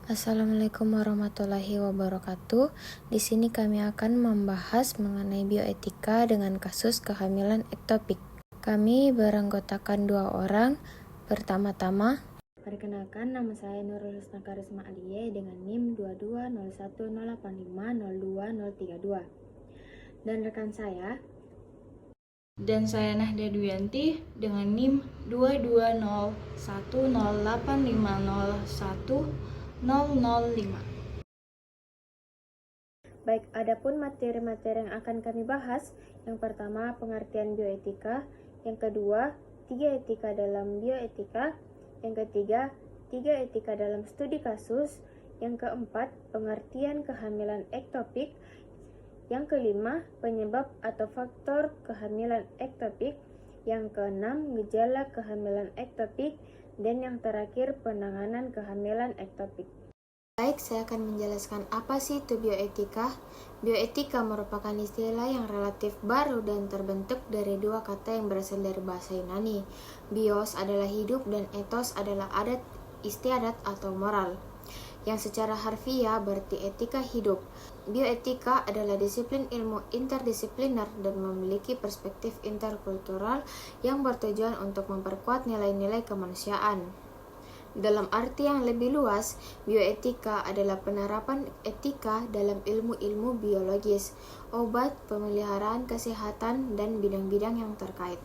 Assalamualaikum warahmatullahi wabarakatuh. Di sini kami akan membahas mengenai bioetika dengan kasus kehamilan ektopik. Kami beranggotakan 2 orang. Pertama-tama, perkenalkan, nama saya Nurul Husna Karisma Aliye dengan NIM 22010850232. Dan rekan saya, Dan saya Nahda Duyanti dengan NIM 220108501 005. baik, adapun materi-materi yang akan kami bahas, yang pertama pengertian bioetika, yang kedua 3 etika dalam bioetika, yang ketiga 3 etika dalam studi kasus, yang keempat pengertian kehamilan ektopik, yang kelima penyebab atau faktor kehamilan ektopik, yang keenam gejala kehamilan ektopik, dan yang terakhir penanganan kehamilan ektopik. Baik, saya akan menjelaskan apa sih itu bioetika. Bioetika merupakan istilah yang relatif baru dan terbentuk dari 2 kata yang berasal dari bahasa Yunani. Bios adalah hidup dan ethos adalah adat istiadat atau moral, yang secara harfiah berarti etika hidup. Bioetika adalah disiplin ilmu interdisipliner dan memiliki perspektif interkultural yang bertujuan untuk memperkuat nilai-nilai kemanusiaan. Dalam arti yang lebih luas, bioetika adalah penerapan etika dalam ilmu-ilmu biologis, obat, pemeliharaan kesehatan, dan bidang-bidang yang terkait.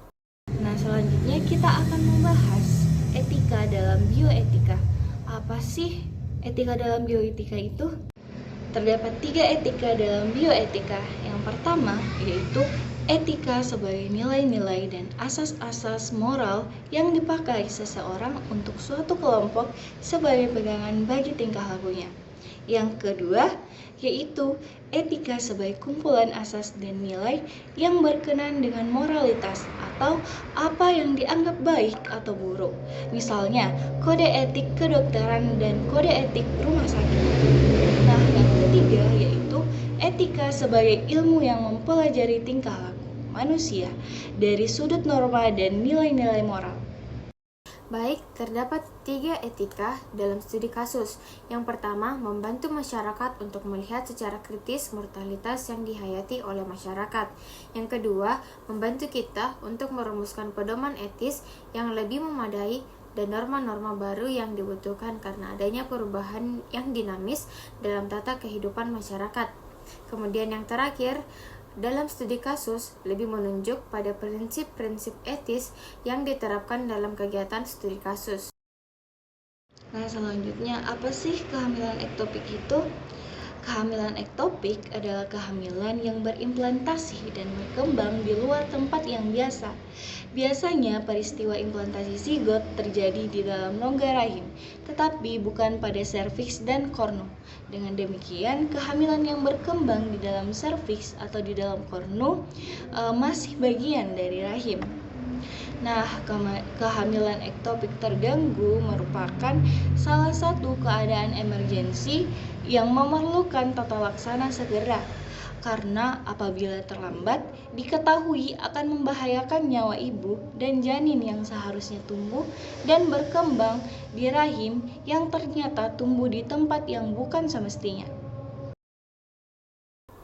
Nah, selanjutnya kita akan membahas etika dalam bioetika. Apa sih etika dalam bioetika itu? Terdapat 3 etika dalam bioetika. Yang pertama yaitu etika sebagai nilai-nilai dan asas-asas moral yang dipakai seseorang untuk suatu kelompok sebagai pegangan bagi tingkah lakunya. Yang kedua yaitu etika sebagai kumpulan asas dan nilai yang berkenan dengan moralitas atau apa yang dianggap baik atau buruk. Misalnya, kode etik kedokteran dan kode etik rumah sakit. Nah, yang ketiga yaitu etika sebagai ilmu yang mempelajari tingkah laku manusia dari sudut norma dan nilai-nilai moral. Baik, terdapat 3 etika dalam studi kasus. Yang pertama, membantu masyarakat untuk melihat secara kritis mortalitas yang dihayati oleh masyarakat. Yang kedua, membantu kita untuk merumuskan pedoman etis yang lebih memadai dan norma-norma baru yang dibutuhkan karena adanya perubahan yang dinamis dalam tata kehidupan masyarakat. Kemudian yang terakhir, dalam studi kasus lebih menunjuk pada prinsip-prinsip etis yang diterapkan dalam kegiatan studi kasus. Nah, selanjutnya apa sih kehamilan ektopik itu? Kehamilan ektopik adalah kehamilan yang berimplantasi dan berkembang di luar tempat yang biasa. Biasanya peristiwa implantasi zigot terjadi di dalam rongga rahim, tetapi bukan pada serviks dan kornu. Dengan demikian, kehamilan yang berkembang di dalam serviks atau di dalam kornu masih bagian dari rahim. Nah, kehamilan ektopik terganggu merupakan salah satu keadaan emergensi yang memerlukan tata laksana segera, karena apabila terlambat, diketahui akan membahayakan nyawa ibu dan janin yang seharusnya tumbuh dan berkembang di rahim yang ternyata tumbuh di tempat yang bukan semestinya.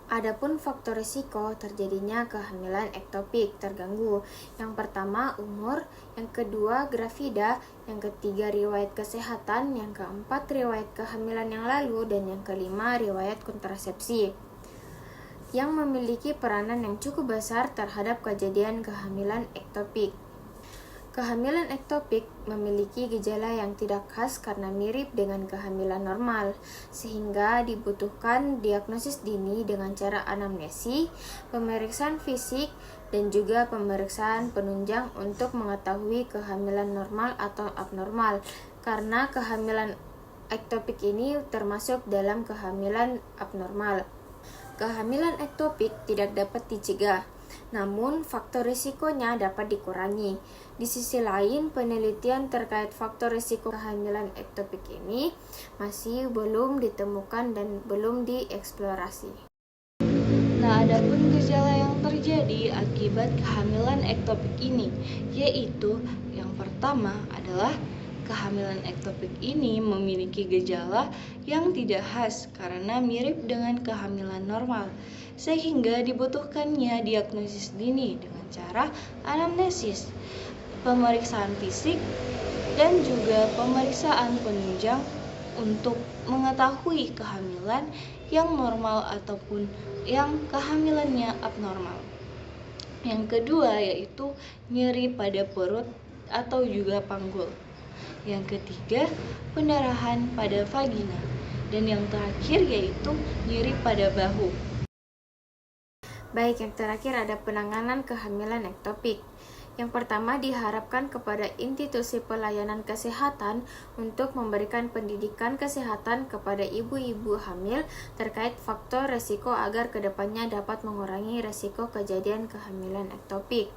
Adapun faktor risiko terjadinya kehamilan ektopik terganggu. Yang pertama, umur, yang kedua, grafida, yang ketiga, riwayat kesehatan, yang keempat, riwayat kehamilan yang lalu, dan yang kelima, riwayat kontrasepsi, yang memiliki peranan yang cukup besar terhadap kejadian kehamilan ektopik. Kehamilan ektopik memiliki gejala yang tidak khas karena mirip dengan kehamilan normal, sehingga dibutuhkan diagnosis dini dengan cara anamnesi, pemeriksaan fisik, dan juga pemeriksaan penunjang untuk mengetahui kehamilan normal atau abnormal, karena kehamilan ektopik ini termasuk dalam kehamilan abnormal. Kehamilan ektopik tidak dapat dicegah, namun faktor risikonya dapat dikurangi. Di sisi lain, penelitian terkait faktor risiko kehamilan ektopik ini masih belum ditemukan dan belum dieksplorasi. Nah, adapun gejala yang terjadi akibat kehamilan ektopik ini, yaitu yang pertama adalah kehamilan ektopik ini memiliki gejala yang tidak khas karena mirip dengan kehamilan normal, sehingga dibutuhkannya diagnosis dini dengan cara anamnesis, pemeriksaan fisik, dan juga pemeriksaan penunjang untuk mengetahui kehamilan yang normal ataupun yang kehamilannya abnormal. Yang kedua yaitu nyeri pada perut atau juga panggul. Yang ketiga, pendarahan pada vagina. Dan yang terakhir yaitu nyeri pada bahu. Baik, yang terakhir ada penanganan kehamilan ektopik. Yang pertama, diharapkan kepada institusi pelayanan kesehatan untuk memberikan pendidikan kesehatan kepada ibu-ibu hamil terkait faktor resiko agar kedepannya dapat mengurangi resiko kejadian kehamilan ektopik.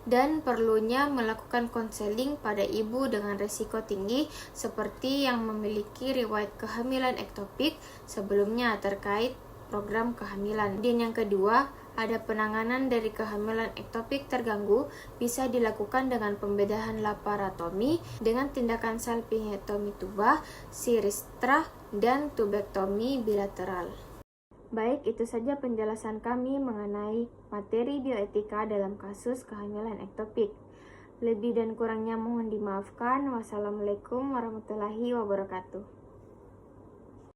Dan perlunya melakukan konseling pada ibu dengan resiko tinggi seperti yang memiliki riwayat kehamilan ektopik sebelumnya terkait program kehamilan. Dan yang kedua, ada penanganan dari kehamilan ektopik terganggu bisa dilakukan dengan pembedahan laparotomi dengan tindakan salpingectomy tuba, siristra, dan tubektomi bilateral. Baik, itu saja penjelasan kami mengenai materi bioetika dalam kasus kehamilan ektopik. Lebih dan kurangnya mohon dimaafkan. Wassalamualaikum warahmatullahi wabarakatuh.